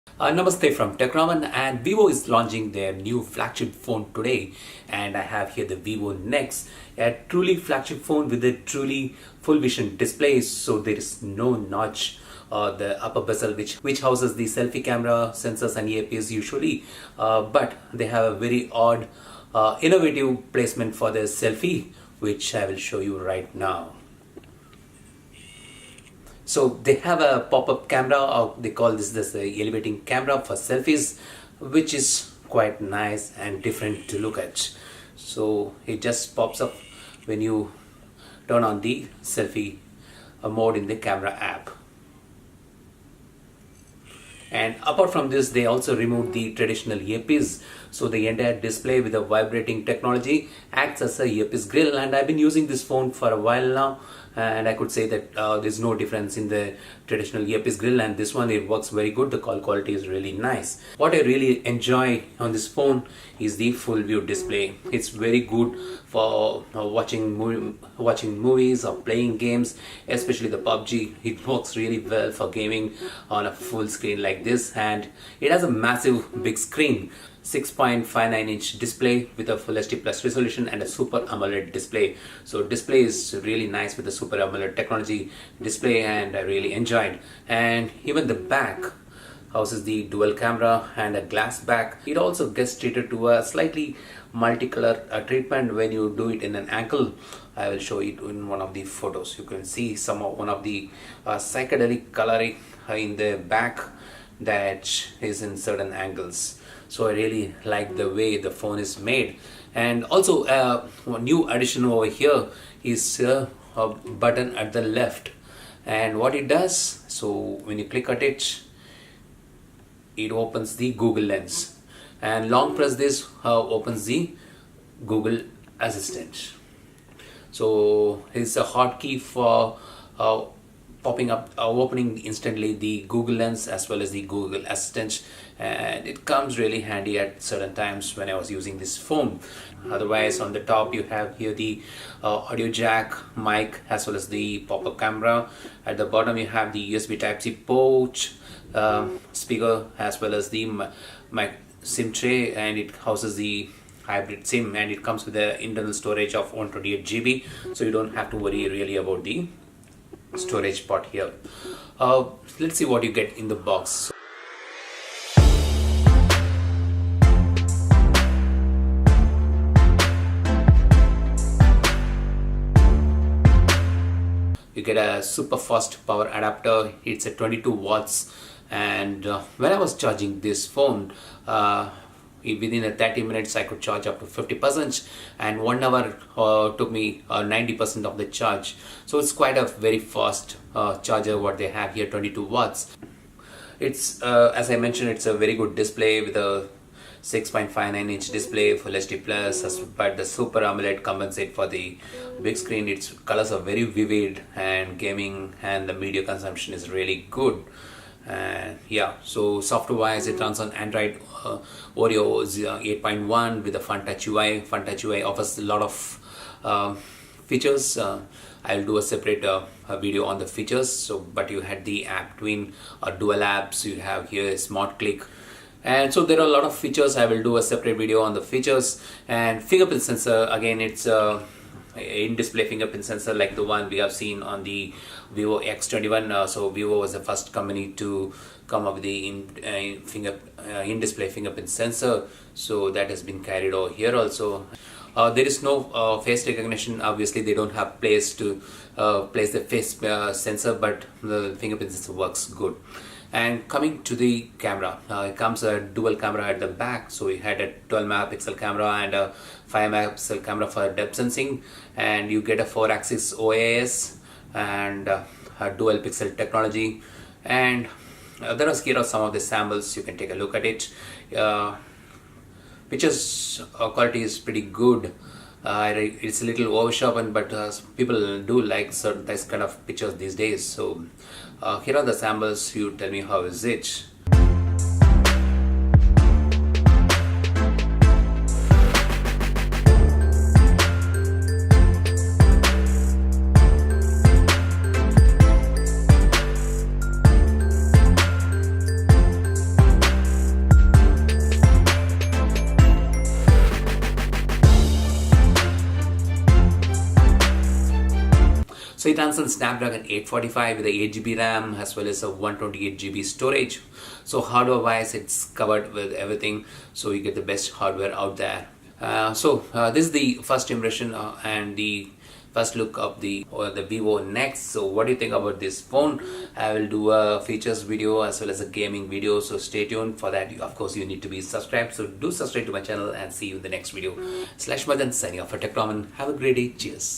Namaste from Techraman, and Vivo is launching their new flagship phone today, and I have here the Vivo Nex, a truly flagship phone with a truly full vision display, so there is no notch the upper bezel which houses the selfie camera sensors and APS usually, but they have a very odd innovative placement for the selfie, which I will show you right now. So they have a pop-up camera, or they call this the elevating camera for selfies, which is quite nice and different to look at. So it just pops up when you turn on the selfie mode in the camera app. And apart from this, they also removed the traditional earpiece, so the entire display with a vibrating technology acts as a earpiece grill. And I've been using this phone for a while now, and I could say that there's no difference in the traditional earpiece grill and this one. It works very good. The call quality is really nice. What I really enjoy on this phone is the full view display. It's very good for watching movies or playing games, especially the PUBG. It works really well for gaming on a full screen like this, and it has a massive big screen, 6.59-inch display with a Full HD Plus resolution and a Super AMOLED display. So display is really nice with the Super AMOLED technology display, and I really enjoyed. And even the back houses the dual camera and a glass back. It also gets treated to a slightly multicolor treatment when you do it in an angle. I will show it in one of the photos. You can see one of the psychedelic coloring in the back that is in certain angles. So I really like the way the phone is made. And also one new addition over here is a button at the left, and what it does, so when you click at it, it opens the Google Lens, and long press this opens the Google Assistant. So it's a hotkey for popping up, opening instantly the Google Lens as well as the Google Assistant, and it comes really handy at certain times when I was using this phone. Otherwise, on the top you have here the audio jack, mic, as well as the pop-up camera. At the bottom you have the USB Type-C port, speaker, as well as the mic SIM tray, and it houses the hybrid SIM, and it comes with the internal storage of 128 GB, so you don't have to worry really about the storage part here. Let's see what you get in the box. You get a super fast power adapter. It's a 22 watts, and when I was charging this phone, within a 30 minutes I could charge up to 50%, and 1 hour took me 90% of the charge. So it's quite a very fast charger what they have here, 22 watts. It's as I mentioned, it's a very good display with a 6.59-inch display, Full HD Plus, but the Super AMOLED compensate for the big screen. Its colors are very vivid, and gaming and the media consumption is really good. Yeah, so software wise, it runs on Android Oreo 8.1 with the Fun Touch UI. Fun Touch UI offers a lot of features. I'll do a separate video on the features. So, but you had the app twin or dual apps. You have here Smart Click, and so there are a lot of features. I will do a separate video on the features. And fingerprint sensor, again, it's in-display fingerprint sensor like the one we have seen on the VIVO X21. So Vivo was the first company to come up with the in-display fingerprint sensor, so that has been carried over here also. There is no face recognition. Obviously they don't have place to place the face sensor, but the fingerprint sensor works good. And coming to the camera, it comes a dual camera at the back. So we had a 12 megapixel camera and a 5 megapixel camera for depth sensing, and you get a 4-axis OIS and a dual pixel technology. And here are some of the samples. You can take a look at it. Pictures quality is pretty good. It's a little oversharpened, but people do like certain this kind of pictures these days. So here are the samples. You tell me how is it. So it runs on Snapdragon 845 with a 8 GB RAM as well as a 128 GB storage. So hardware wise, it's covered with everything, so you get the best hardware out there. This is the first impression and the first look of the Vivo Nex. So what do you think about this phone? I will do a features video as well as a gaming video, so stay tuned for that. Of course, you need to be subscribed, so do subscribe to my channel and see you in the next video. /Madan signing off for TechRaman. Have a great day. Cheers.